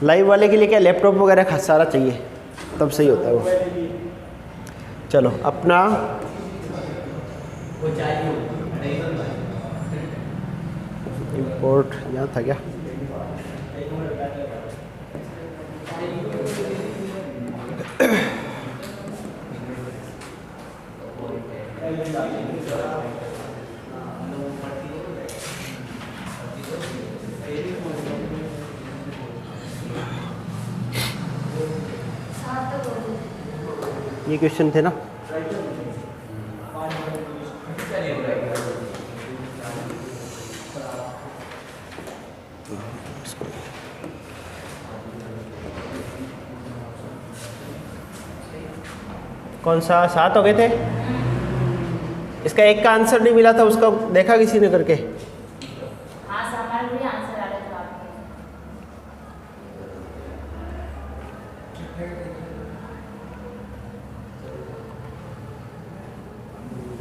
Live वाले के लिए क्या लैपटॉप वगैरह सारा चाहिए, तब सही होता है वो। चलो अपना इंपोर्ट यहाँ था क्या, ये क्वेश्चन थे ना। कौन सा 7 हो गए थे? इसका एक का आंसर नहीं मिला था, उसका देखा किसी ने करके? हाँ हमारे भी आंसर आ रहे थे आपके।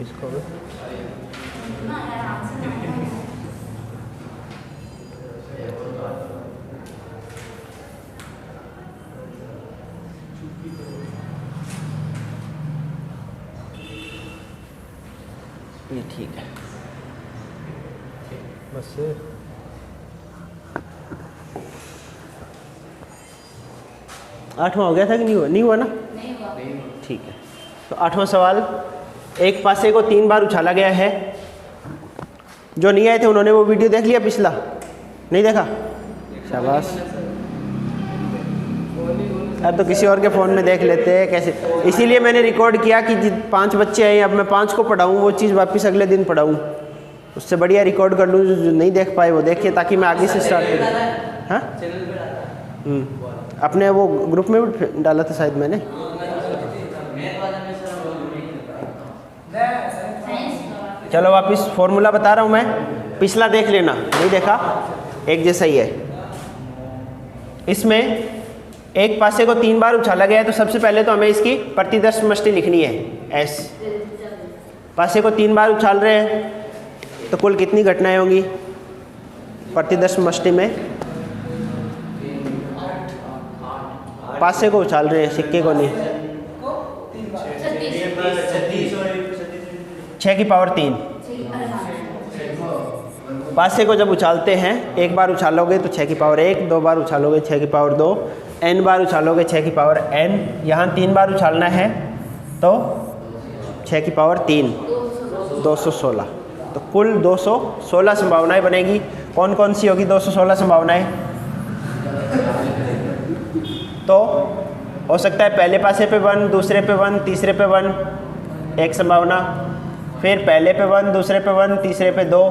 इसको ना यार आंसर ये ठीक है बस। 8वां हो गया था कि नहीं हुआ? नहीं हुआ ना? नहीं हुआ। ठीक है, तो 8वां सवाल, एक पासे को 3 बार उछाला गया है। जो नहीं आए थे उन्होंने वो वीडियो देख लिया, पिछला नहीं देखा? शाबाश। अब तो किसी और के फ़ोन में देख लेते हैं कैसे, इसीलिए मैंने रिकॉर्ड किया कि 5 बच्चे हैं, अब मैं 5 को पढ़ाऊँ, वो चीज़ वापस अगले दिन पढ़ाऊँ, उससे बढ़िया रिकॉर्ड कर लूँ। जो नहीं देख पाए वो देखिए, ताकि मैं आगे से स्टार्ट करूँ। हाँ अपने वो ग्रुप में भी डाला था शायद मैंने। चलो वापस फॉर्मूला बता रहा हूँ मैं, पिछला देख लेना, नहीं देखा एक जैसा ही है। इसमें एक पासे को 3 बार उछाला गया है, तो सबसे पहले तो हमें इसकी प्रतिदर्श समष्टि लिखनी है एस। पासे को 3 बार उछाल रहे हैं तो कुल कितनी घटनाएं होंगी प्रतिदर्श समष्टि में? पासे को उछाल रहे हैं, सिक्के को नहीं। 6 की पावर 3। पासे को जब उछालते हैं, एक बार उछालोगे तो 6 की पावर 1, 2 बार उछालोगे 6 की पावर 2, n बार उछालोगे 6 की पावर n, यहाँ 3 बार उछालना है तो 6 की पावर 3, 216। तो कुल 216 संभावनाएं बनेगी। कौन कौन सी होगी 216 संभावनाएं? तो हो सकता है पहले पासे पे 1, दूसरे पे 1, तीसरे पे 1, एक संभावना, फिर पहले पे 1, दूसरे पे 1, तीसरे पे 2,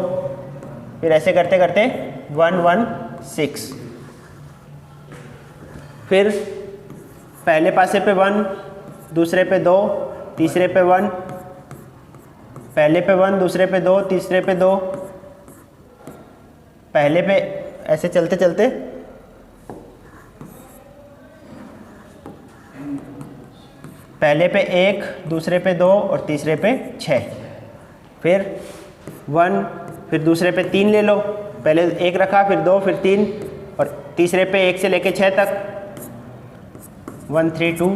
फिर ऐसे करते करते 116। फिर पहले पासे पे 1, दूसरे पे 2, तीसरे पे 1, पहले पे 1, दूसरे पे 2, तीसरे पे 2, पहले पे, ऐसे चलते चलते पहले पे 1, दूसरे पे 2 और तीसरे पे 6, फिर 1, फिर दूसरे पे 3 ले लो, पहले 1 रखा, फिर 2, फिर 3, और तीसरे पे 1 से लेके 6 तक 1 3 2,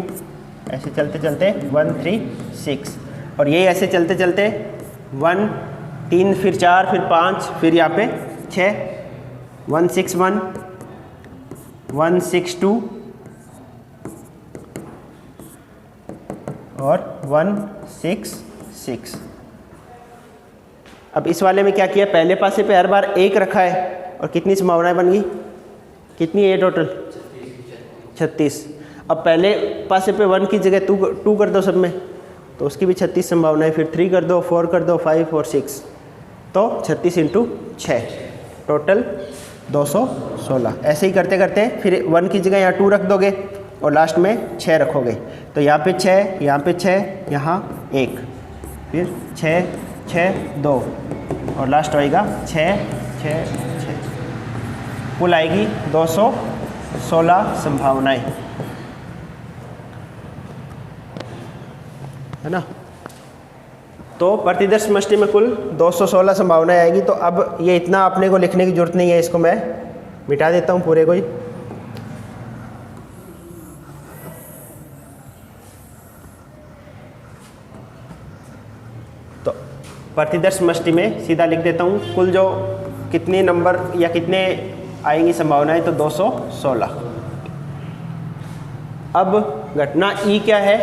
ऐसे चलते चलते 1 3 6, और यही ऐसे चलते चलते 1 3, फिर 4, फिर 5, फिर यहाँ पे 6, 1 6 1, 1 6 2 और 1 6 6। अब इस वाले में क्या किया, पहले पासे पे हर बार 1 रखा है, और कितनी संभावनाएं बन गई? कितनी है टोटल? 36। अब पहले पासे पे 1 की जगह 2 कर दो सब में, तो उसकी भी 36 संभावनाएं, फिर 3 कर दो, 4 कर दो, 5 और 6, तो 36 × 6 टोटल 216। ऐसे ही करते करते फिर 1 की जगह यहाँ 2 रख दोगे और लास्ट में 6 रखोगे, तो यहाँ पे 6, यहाँ पे 6, यहाँ 1, फिर 6 6 2, और लास्ट आएगा 6 6 6, कुल आएगी 216 संभावनाएं, है ना। तो प्रतिदर्श समष्टि में कुल 216 संभावनाएं आएगी। तो अब ये इतना अपने को लिखने की जरूरत नहीं है, इसको मैं मिटा देता हूँ पूरे को ही। प्रतिदर्श समष्टि में सीधा लिख देता हूँ कुल जो कितने नंबर या कितने आएंगी संभावनाएं, तो 216। अब घटना ई क्या है?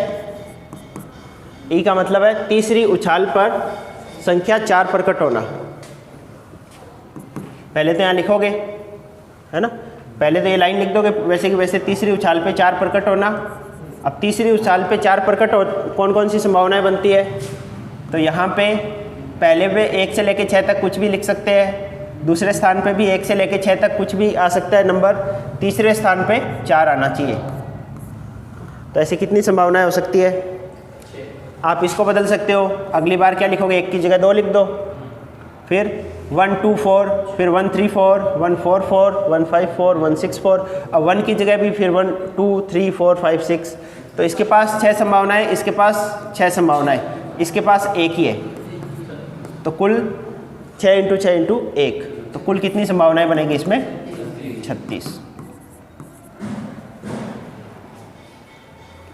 ई का मतलब है तीसरी उछाल पर संख्या 4 प्रकट होना। पहले तो यहाँ लिखोगे, है ना, पहले तो ये लाइन लिख दोगे वैसे कि वैसे, तीसरी उछाल पे 4 प्रकट होना। अब तीसरी उछाल पे 4 प्रकट हो कौन कौन सी संभावनाएं बनती है? तो यहाँ पे पहले पे 1 से लेके 6 तक कुछ भी लिख सकते हैं, दूसरे स्थान पे भी 1 से लेके 6 तक कुछ भी आ सकता है नंबर, तीसरे स्थान पे 4 आना चाहिए। तो ऐसे कितनी संभावनाएं हो सकती है? आप इसको बदल सकते हो, अगली बार क्या लिखोगे, 1 की जगह 2 लिख दो, फिर 1 2 4, फिर 1 3 4, 1 4 4, 1 5 4, 1 6 4, अब 1 की जगह भी फिर 1 2 3 4 5 6। तो इसके पास 6 संभावनाएं, इसके पास 6 संभावनाएं, इसके पास 1 ही है। तो कुल 6 × 6 × 1, तो कुल कितनी संभावनाएं बनेगी इसमें? 36।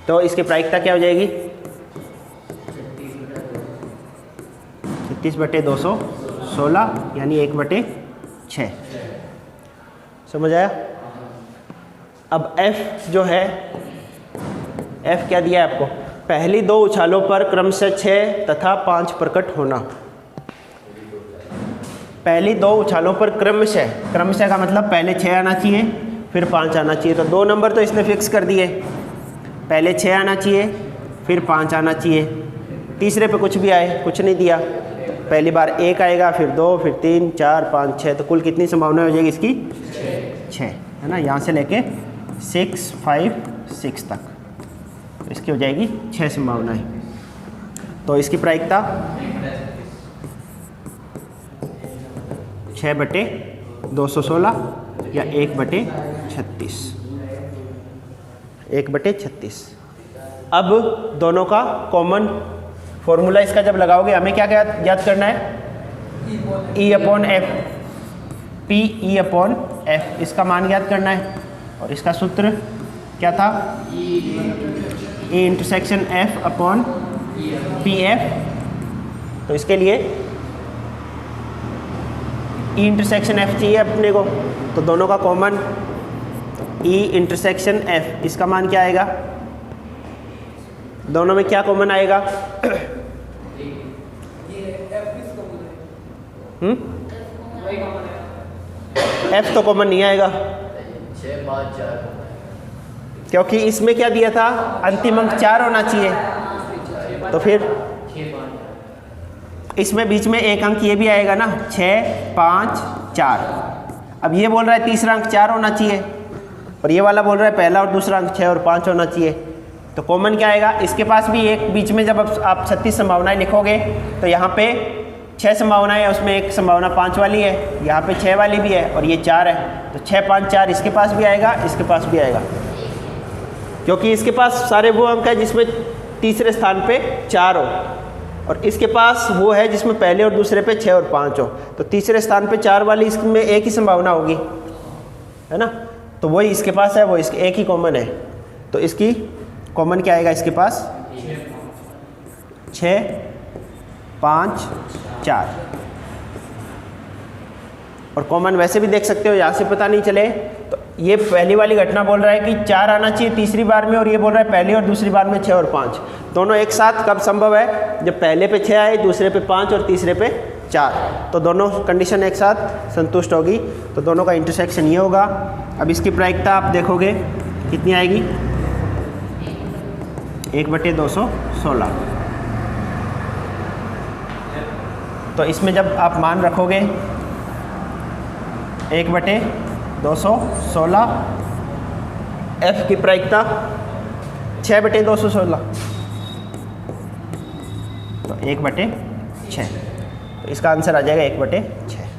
तो इसकी प्रायिकता क्या हो जाएगी? 36/216 यानी 1/6। समझ आया? अब F जो है, F क्या दिया है आपको? पहली 2 उछालों पर क्रमशः 6 तथा 5 प्रकट होना। पहली 2 उछालों पर क्रमशः, क्रमशः का मतलब पहले 6 आना चाहिए फिर 5 आना चाहिए। तो 2 नंबर तो इसने फिक्स कर दिए, पहले 6 आना चाहिए फिर 5 आना चाहिए, तीसरे पे कुछ भी आए, कुछ नहीं दिया। पहली बार 1 आएगा, फिर 2, फिर 3 4 5 6, तो कुल कितनी संभावना हो जाएगी इसकी? 6, है ना, यहाँ से लेके 6 5 6 तक, तो इसकी हो जाएगी 6 संभावनाएं। तो इसकी प्रायिकता 6/216 या 1/36, 1/36। अब दोनों का कॉमन फॉर्मूला इसका जब लगाओगे, हमें क्या क्या याद करना है? E/F, PE/F, इसका मान याद करना है। और इसका सूत्र क्या था? E/F/PF। तो इसके लिए E/F चाहिए अपने को, तो दोनों का कॉमन E/F, इसका मान क्या आएगा? दोनों में क्या कॉमन आएगा? F तो कॉमन नहीं आएगा, 6 5 4, क्योंकि इसमें क्या दिया था? अंतिम अंक 4 होना चाहिए। तो फिर इसमें बीच में एक अंक ये भी आएगा ना, 6 5 4। अब ये बोल रहा है तीसरा अंक 4 होना चाहिए, और ये वाला बोल रहा है पहला और दूसरा अंक 6 और 5 होना चाहिए। तो कॉमन क्या आएगा? इसके पास भी एक बीच में जब आप 36 संभावनाएं लिखोगे, तो यहाँ पे 6 संभावनाएं है, उसमें एक संभावना 5 वाली है, यहाँ पे 6 वाली भी है, और ये 4 है। तो 6 5 4 इसके पास भी आएगा, इसके पास भी आएगा, क्योंकि इसके पास सारे वो अंक है जिसमें तीसरे स्थान पे 4 हो, और इसके पास वो है जिसमें पहले और दूसरे पे 6 और 5 हो। तो तीसरे स्थान पे 4 वाली इसमें एक ही संभावना होगी, है ना, तो वही इसके पास है, वो इसके एक ही कॉमन है। तो इसकी कॉमन क्या आएगा इसके पास? 6 5 4। और कॉमन वैसे भी देख सकते हो, यहाँ से पता नहीं चले तो ये पहली वाली घटना बोल रहा है कि 4 आना चाहिए तीसरी बार में, और ये बोल रहा है पहली और दूसरी बार में 6 और 5। दोनों एक साथ कब संभव है? जब पहले पे 6 आए, दूसरे पे 5 और तीसरे पे 4, तो दोनों कंडीशन एक साथ संतुष्ट होगी, तो दोनों का इंटरसेक्शन ये होगा। अब इसकी प्रायिकता आप देखोगे कितनी आएगी? 1/216। तो इसमें जब आप मान रखोगे 1/216, F की प्रायिकता 6/216, तो 1/6, तो इसका आंसर आ जाएगा 1/6।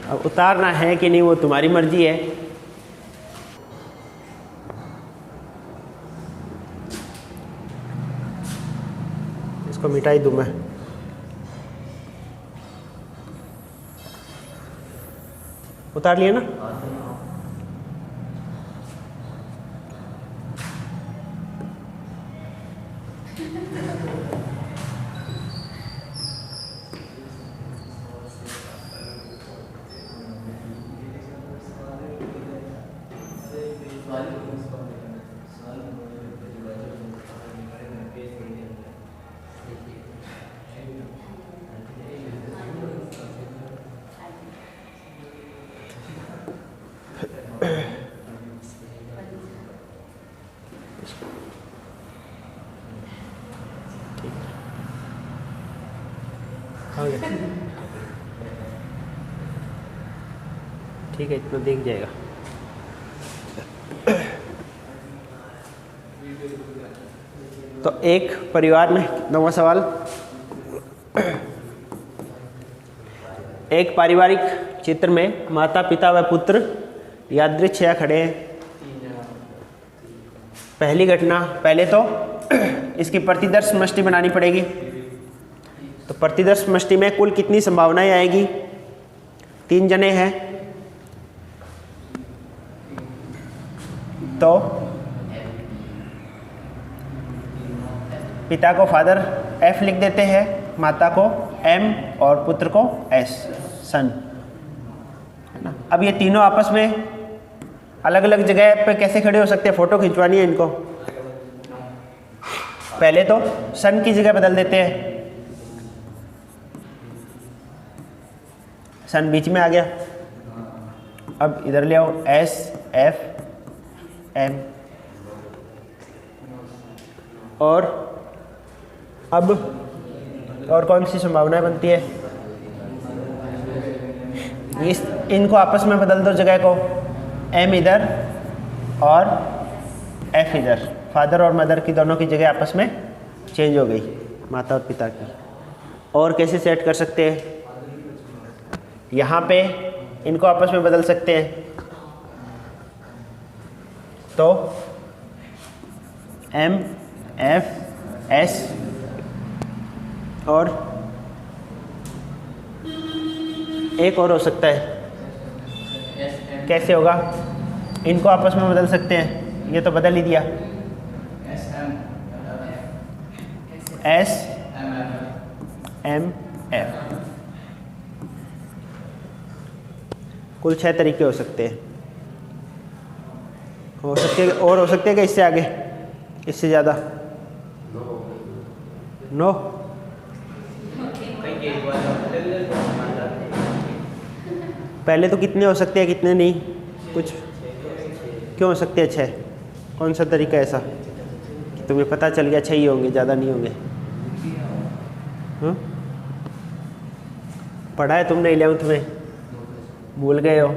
अब उतारना है कि नहीं वो तुम्हारी मर्जी है। इसको मिटाई दूं मैं। उतार लिए ना? ठीक है, इतना देख जाएगा। तो एक परिवार में, नौवां सवाल, एक पारिवारिक चित्र में माता पिता व पुत्र यादृच्छया खड़े हैं। पहली घटना, पहले तो इसकी प्रतिदर्श समष्टि बनानी पड़ेगी। तो प्रतिदर्श समष्टि में कुल कितनी संभावनाएं आएगी? 3 जने हैं तो पिता को फादर F लिख देते हैं, माता को M और पुत्र को S, सन, है ना। अब ये तीनों आपस में अलग अलग जगह पे कैसे खड़े हो सकते हैं? फोटो खिंचवानी है इनको। पहले तो सन की जगह बदल देते हैं, सन बीच में आ गया। अब इधर ले आओ, S F M, और अब और कौन सी संभावनाएं बनती है? इनको आपस में बदल दो जगह को, M इधर और F इधर, फादर और मदर की दोनों की जगह आपस में चेंज हो गई, माता और पिता की। और कैसे सेट कर सकते हैं? यहाँ पे इनको आपस में बदल सकते हैं, तो M F S, और एक और हो सकता है, कैसे होगा? इनको आपस में बदल सकते हैं, ये तो बदल ही दिया, S M F। कुल 6 तरीके हो सकते हैं, हो सकते हैं और हो सकते हैं कि इससे आगे, इससे ज़्यादा? नो, पहले तो कितने हो सकते हैं, कितने नहीं, कुछ क्यों हो सकते हैं 6? कौन सा तरीका ऐसा कि तुम्हें पता चल गया 6 ही होंगे, ज़्यादा नहीं होंगे? पढ़ा है तुमने 11th में, भूल गए हो?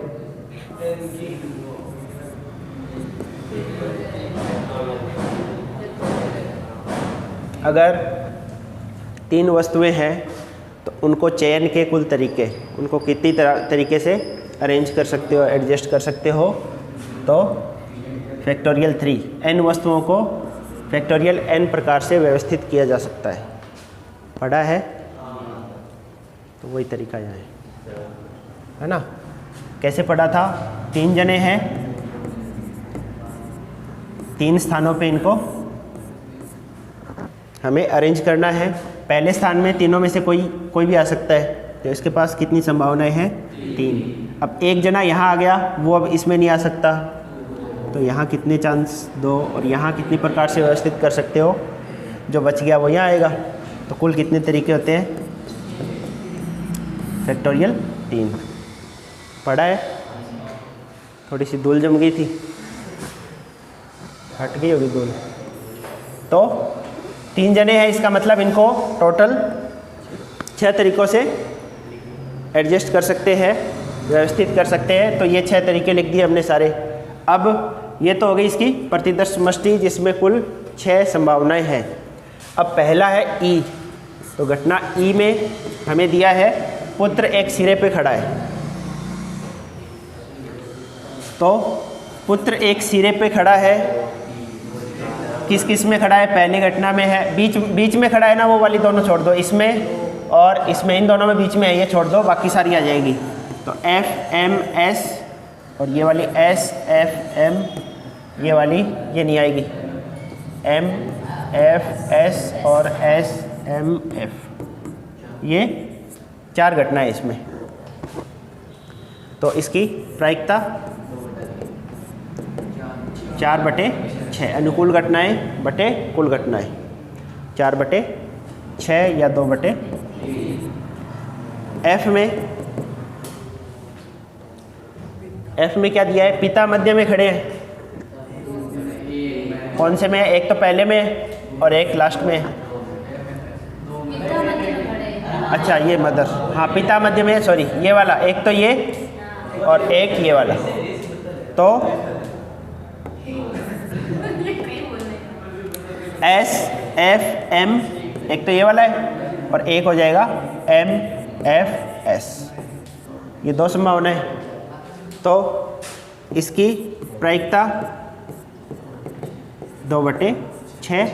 अगर 3 वस्तुएं हैं तो उनको चयन के कुल तरीके, उनको कितनी तरीके से अरेंज कर सकते हो, एडजस्ट कर सकते हो? तो फैक्टोरियल 3, n वस्तुओं को फैक्टोरियल n प्रकार से व्यवस्थित किया जा सकता है। पढ़ा है? तो वही तरीका यहाँ है ना। कैसे पढ़ा था? 3 जने हैं, 3 स्थानों पे इनको हमें अरेंज करना है। पहले स्थान में तीनों में से कोई भी आ सकता है, तो इसके पास कितनी संभावनाएं हैं? 3। अब एक जना यहाँ आ गया, वो अब इसमें नहीं आ सकता, तो यहाँ कितने चांस? 2। और यहाँ कितनी प्रकार से व्यवस्थित कर सकते हो? जो बच गया वो यहाँ आएगा। तो कुल कितने तरीके होते हैं? फैक्टोरियल 3। पढ़ा है? थोड़ी सी धूल जम गई थी, हट गई होगी धूल। तो 3 जने हैं, इसका मतलब इनको टोटल 6 तरीक़ों से एडजस्ट कर सकते हैं, व्यवस्थित कर सकते हैं। तो ये 6 तरीके लिख दिए हमने सारे। अब ये तो हो गई इसकी प्रतिदर्श समष्टि, जिसमें कुल 6 संभावनाएं हैं। अब पहला है ई। तो घटना ई में हमें दिया है पुत्र एक सिरे पे खड़ा है। तो पुत्र एक सिरे पे खड़ा है, किस किस में खड़ा है? पहली घटना में है, बीच में खड़ा है ना, वो वाली दोनों छोड़ दो, इसमें और इसमें, इन दोनों में बीच में है, ये छोड़ दो, बाकी सारी आ जाएगी। तो एफ एम एस और ये वाली एस एफ एम, ये वाली ये नहीं आएगी, एम एफ एस और एस एम एफ, ये 4 घटनाएं इसमें। तो इसकी प्रायिकता 4/6, अनुकूल घटनाएं बटे कुल घटनाएं, 4/6 या 2/। एफ में क्या दिया है, पिता मध्य में खड़े हैं, कौन से में है, एक तो पहले में है और एक लास्ट में है। पिता मध्य में खड़े हैं। अच्छा ये मदर, हाँ पिता मध्य में है, सॉरी ये वाला, एक तो ये और एक ये वाला, तो एस एफ एम, एक तो ये वाला है और एक हो जाएगा एम एफ एस, ये 2 संभावना है। तो इसकी प्रायिकता 2/6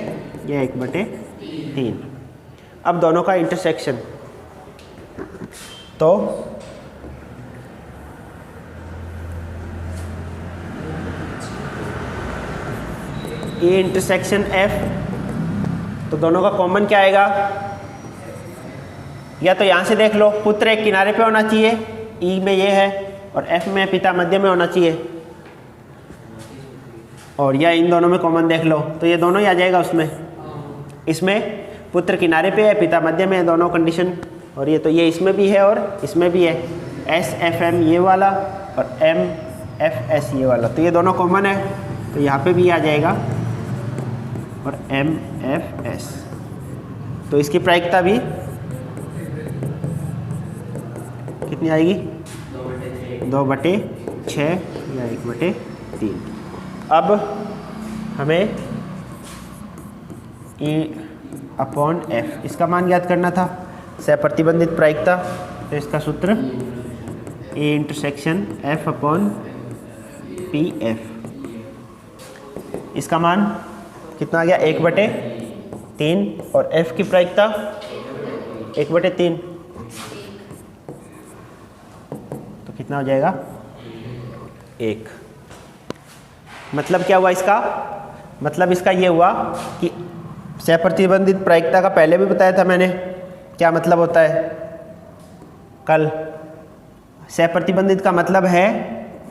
या 1/3। अब दोनों का इंटरसेक्शन, तो ये इंटरसेक्शन F, तो दोनों का कॉमन क्या आएगा, या तो यहाँ से देख लो, पुत्र एक किनारे पे होना चाहिए, E में ये है, और F में पिता मध्य में होना चाहिए, और या इन दोनों में कॉमन देख लो, तो ये दोनों ही आ जाएगा उसमें। इसमें पुत्र किनारे पे है, पिता मध्य में है, दोनों कंडीशन, और ये तो ये इसमें भी है और इसमें भी है, एस एफ एम ये वाला और एम एफ एस ये वाला, तो ये दोनों कॉमन है, तो यहाँ पे भी आ जाएगा, और एम एफ एस। तो इसकी प्रायिकता भी कितनी आएगी, 2/6 या 1/3। अब हमें E/F इसका मान याद करना था, सहप्रतिबंधित प्रायिकता, तो इसका सूत्र E/F/PF, इसका मान कितना आ गया, 1/3, और F की प्रायिकता 1/3, तो कितना हो जाएगा, 1। मतलब क्या हुआ इसका, मतलब इसका ये हुआ कि सहप्रतिबंधित प्रायिकता का पहले भी बताया था मैंने, क्या मतलब होता है कल। सहप्रतिबंधित का मतलब है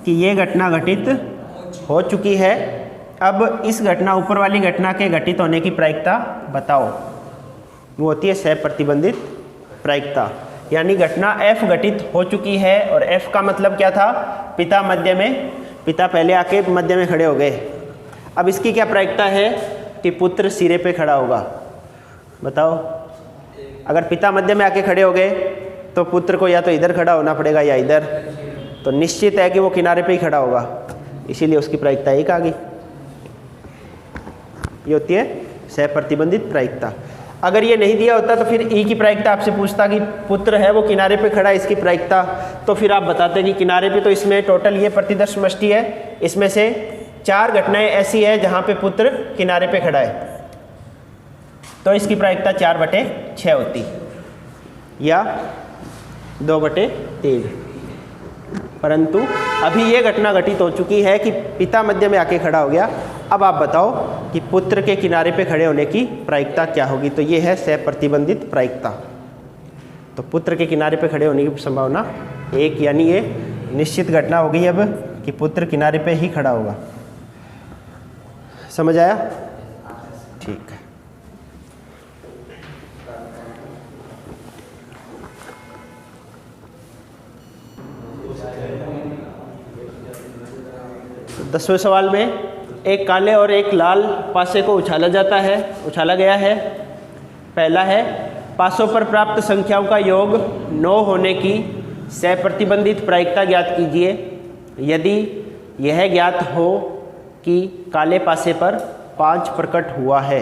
कि ये घटना घटित हो चुकी है, अब इस घटना, ऊपर वाली घटना के घटित होने की प्रायिकता बताओ, वो होती है सहप्रतिबंधित प्रायिकता। यानी घटना F घटित हो चुकी है, और F का मतलब क्या था, पिता मध्य में, पिता पहले आके मध्य में खड़े हो गए। अब इसकी क्या प्रायिकता है कि पुत्र सिरे पे खड़ा होगा, बताओ। अगर पिता मध्य में आके खड़े हो गए तो पुत्र को या तो इधर खड़ा होना पड़ेगा या इधर, तो निश्चित है कि वो किनारे पे ही खड़ा होगा, इसीलिए उसकी प्रायिकता 1 आ गई। ये होती है सहप्रतिबंधित प्रायिकता। अगर ये नहीं दिया होता तो फिर E की प्रायिकता आपसे पूछता कि पुत्र है वो किनारे पे खड़ा है, इसकी प्रायिकता, तो फिर आप बताते कि किनारे पे तो इसमें टोटल ये प्रतिदर्श समष्टि है, इसमें से 4 घटनाएं ऐसी है जहाँ पे पुत्र किनारे पे खड़ा है, तो इसकी प्रायिकता 4/6 होती या 2/3। परंतु अभी ये घटना घटित हो चुकी है कि पिता मध्य में आके खड़ा हो गया। अब आप बताओ कि पुत्र के किनारे पे खड़े होने की प्रायिकता क्या होगी, तो ये है सहप्रतिबंधित प्रायिकता। तो पुत्र के किनारे पे खड़े होने की संभावना 1, यानी ये निश्चित घटना हो गई अब कि पुत्र किनारे पे ही खड़ा होगा। समझ आया? ठीक है। तो 10वें सवाल में एक काले और एक लाल पासे को उछाला जाता है, उछाला गया है। पहला है, पासों पर प्राप्त संख्याओं का योग 9 होने की सहप्रतिबंधित प्रायिकता ज्ञात कीजिए यदि यह ज्ञात हो कि काले पासे पर 5 प्रकट हुआ है।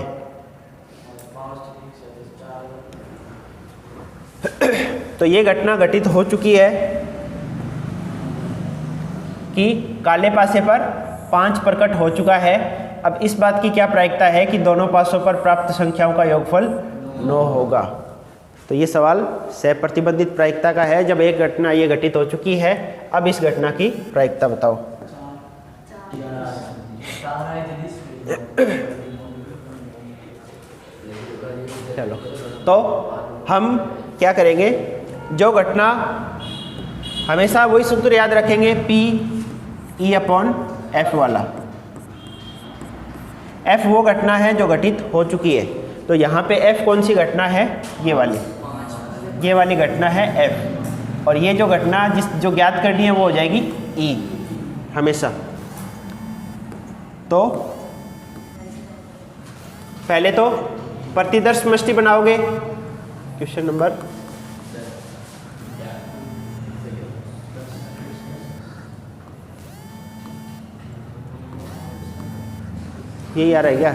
तो ये घटना घटित हो चुकी है कि काले पासे पर 5 प्रकट हो चुका है। अब इस बात की क्या प्रायिकता है कि दोनों पासों पर प्राप्त संख्याओं का योगफल 9 होगा। तो ये सवाल सहप्रतिबंधित प्रायिकता का है। जब एक घटना ये घटित हो चुकी है, अब इस घटना की प्रायिकता बताओ। चलो, तो हम क्या करेंगे, जो घटना हमेशा वही सूत्र याद रखेंगे, P/F वाला। F वो घटना है जो घटित हो चुकी है, तो यहाँ पे F कौन सी घटना है, ये वाली घटना है F, और ये जो घटना जो ज्ञात करनी है वो हो जाएगी E हमेशा। तो पहले तो प्रतिदर्श समष्टि बनाओगे, क्वेश्चन नंबर यही आ रहा है क्या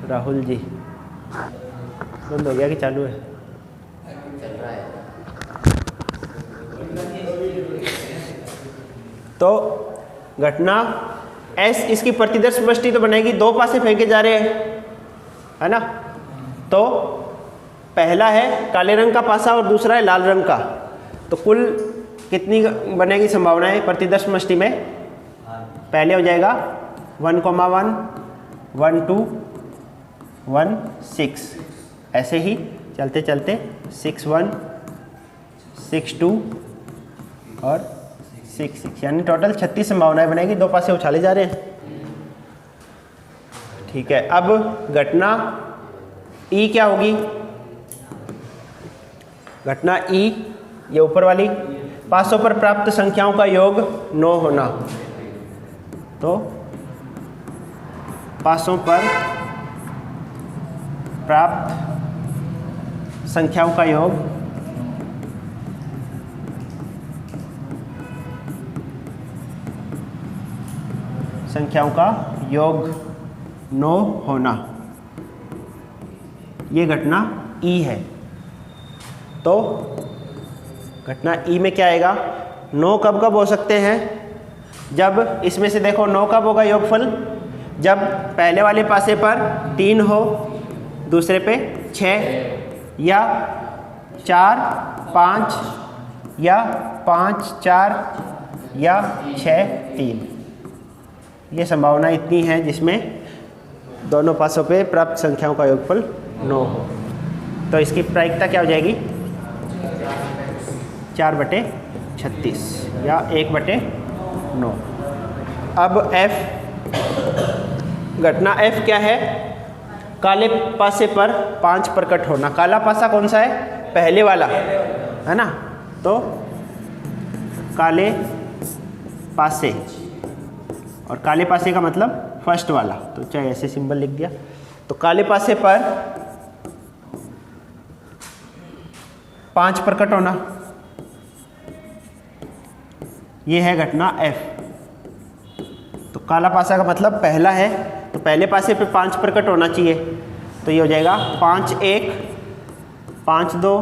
राहुल जी? बंद हो गया कि चालू है? चल रहा है। तो घटना S, इसकी प्रतिदर्श समष्टि तो बनेगी, दो पासे फेंके जा रहे हैं, है ना। तो पहला है काले रंग का पासा और दूसरा है लाल रंग का, तो कुल कितनी बनेगी संभावनाएं प्रतिदर्श समष्टि में? पहले हो जाएगा 1,1, 1, 2, 1, 6, ऐसे ही चलते चलते 6, 1, 6, 2 और 6, 6, यानी टोटल 36 संभावनाएं बनेगी, दो पासे उछाले जा रहे हैं। ठीक है, अब घटना E क्या होगी? घटना E ये ऊपर वाली, पासों पर प्राप्त संख्याओं का योग 9 होना, तो पासों पर प्राप्त संख्याओं का योग योग 9 होना, ये घटना E है। तो घटना E में क्या आएगा? 9 कब कब हो सकते हैं? जब इसमें से देखो 9 कब होगा योगफल? जब पहले वाले पासे पर 3 हो, दूसरे पे 6 या 4, 5 या 5, 4 या 6, 3। ये संभावना इतनी है जिसमें दोनों पासों पे प्राप्त संख्याओं का योगफल 9 हो। तो इसकी प्रायिकता क्या हो जाएगी? 4/36 या 1/9। अब F, घटना F क्या है? काले पासे पर 5 प्रकट होना। काला पासा कौन सा है? पहले वाला, है ना। तो काले पासे, और काले पासे का मतलब फर्स्ट वाला, तो चाहे ऐसे सिंबल लिख दिया। तो काले पासे पर 5 प्रकट होना, ये है घटना F। तो काला पासा का मतलब पहला है, तो पहले पासे पे 5 प्रकट होना चाहिए, तो ये हो जाएगा 5, 1, 5, 2,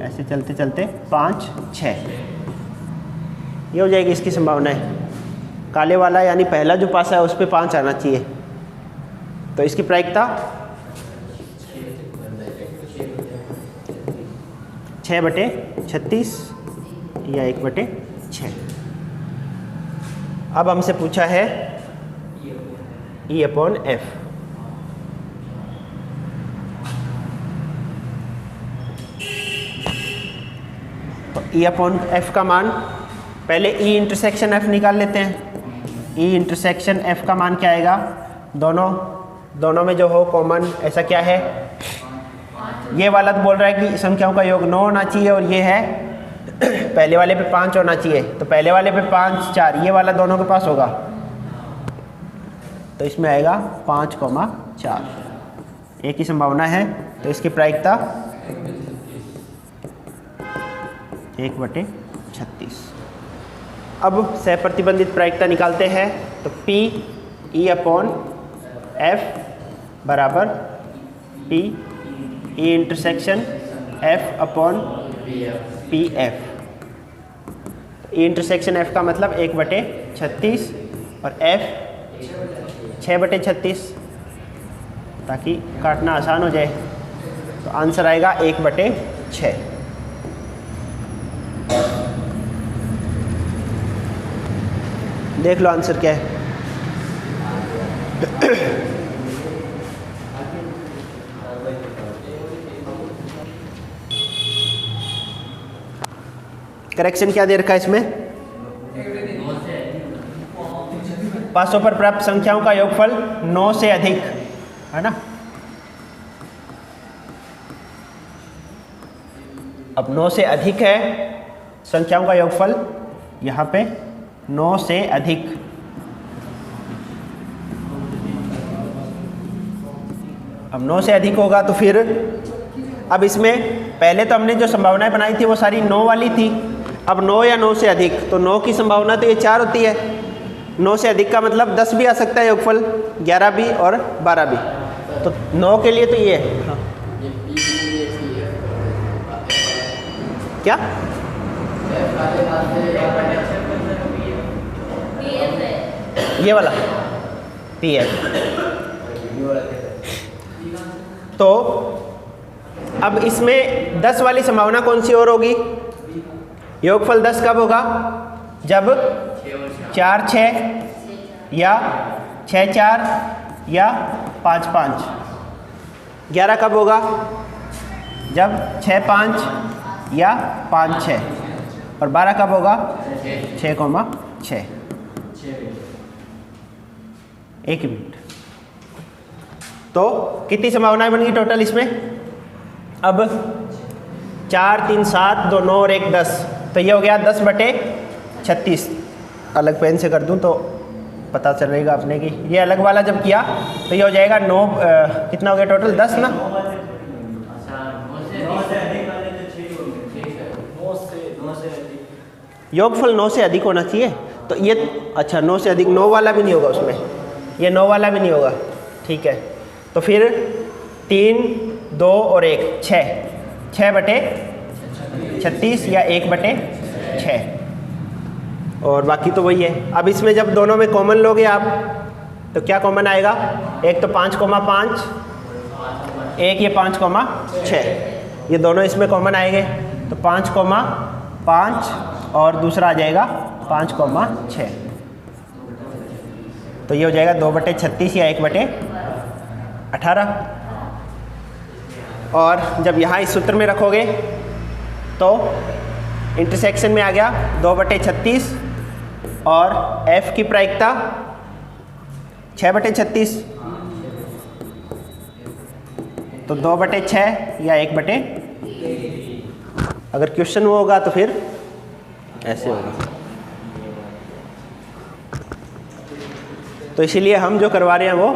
ऐसे चलते चलते 5, 6, ये हो जाएगी इसकी संभावनाएं। काले वाला यानी पहला जो पासा है उस पर 5 आना चाहिए, तो इसकी प्रायिकता 6/36 या 1/6। अब हमसे पूछा है E/F। तो E/F का मान, पहले E इंटरसेक्शन F निकाल लेते हैं। E इंटरसेक्शन F का मान क्या आएगा? दोनों में जो हो कॉमन, ऐसा क्या है? ये वाला तो बोल रहा है कि संख्याओं का योग 9 होना चाहिए, और ये है पहले वाले पे 5 होना चाहिए, तो पहले वाले पे 5, 4, ये वाला दोनों के पास होगा, तो इसमें आएगा 5,4, एक ही संभावना है। तो इसकी प्रायिकता 1/36। अब सहप्रतिबंधित प्रायिकता निकालते हैं, तो P/F बराबर P E intersection F/PF। E intersection F का मतलब 1/36 और F 6/36, ताकि काटना आसान हो जाए। तो आंसर आएगा 1/6। देख लो आंसर क्या है। करेक्शन क्या दे रखा है इसमें? 500 पर प्राप्त संख्याओं का योगफल 9 से अधिक है ना। अब 9 से अधिक है संख्याओं का योगफल, यहाँ पे 9 से अधिक। अब 9 से अधिक होगा तो फिर अब इसमें पहले तो हमने जो संभावनाएं बनाई थी वो सारी 9 वाली थी। अब 9 या 9 से अधिक, तो 9 की संभावना तो ये 4 होती है। 9 से अधिक का मतलब 10 भी आ सकता है योगफल, 11 भी और 12 भी। तो 9 के लिए तो ये है। हाँ। क्या? ये वाला PF। तो अब इसमें 10 वाली संभावना कौन सी और होगी? योगफल 10 कब होगा? जब 4 6 या 6 4 या 5 5। 11 कब होगा? जब 6 5 या 5 6। और 12 कब होगा? 6,6। एक मिनट। तो कितनी संभावनाएं बन गई टोटल इसमें? अब 4 3 7 2 9 और 1 10। तो ये हो गया 10/36। अलग पेन से कर दूं तो पता चलेगा अपने की। ये अलग वाला जब किया तो ये हो जाएगा 9 कितना हो गया टोटल? 10 ना। योगफल 9 से अधिक होना चाहिए। तो ये अच्छा 9 से अधिक, 9 वाला भी नहीं होगा उसमें, ये 9 वाला भी नहीं होगा। ठीक है, तो फिर 3 2 और 1 6, 6/36 या 1/6। और बाकी तो वही है। अब इसमें जब दोनों में कॉमन लोगे आप तो क्या कॉमन आएगा? एक तो 5,5, एक ये 5,6, ये दोनों इसमें कॉमन आएंगे। तो 5,5 और दूसरा आ जाएगा 5,6। तो ये हो जाएगा 2/36 या 1/18। और जब यहाँ इस सूत्र में रखोगे तो इंटरसेक्शन में आ गया 2/36 और F की प्रायिकता 6/36। तो 2/6 या 1/। अगर क्वेश्चन वो होगा तो फिर ऐसे होगा। तो इसीलिए हम जो करवा रहे हैं वो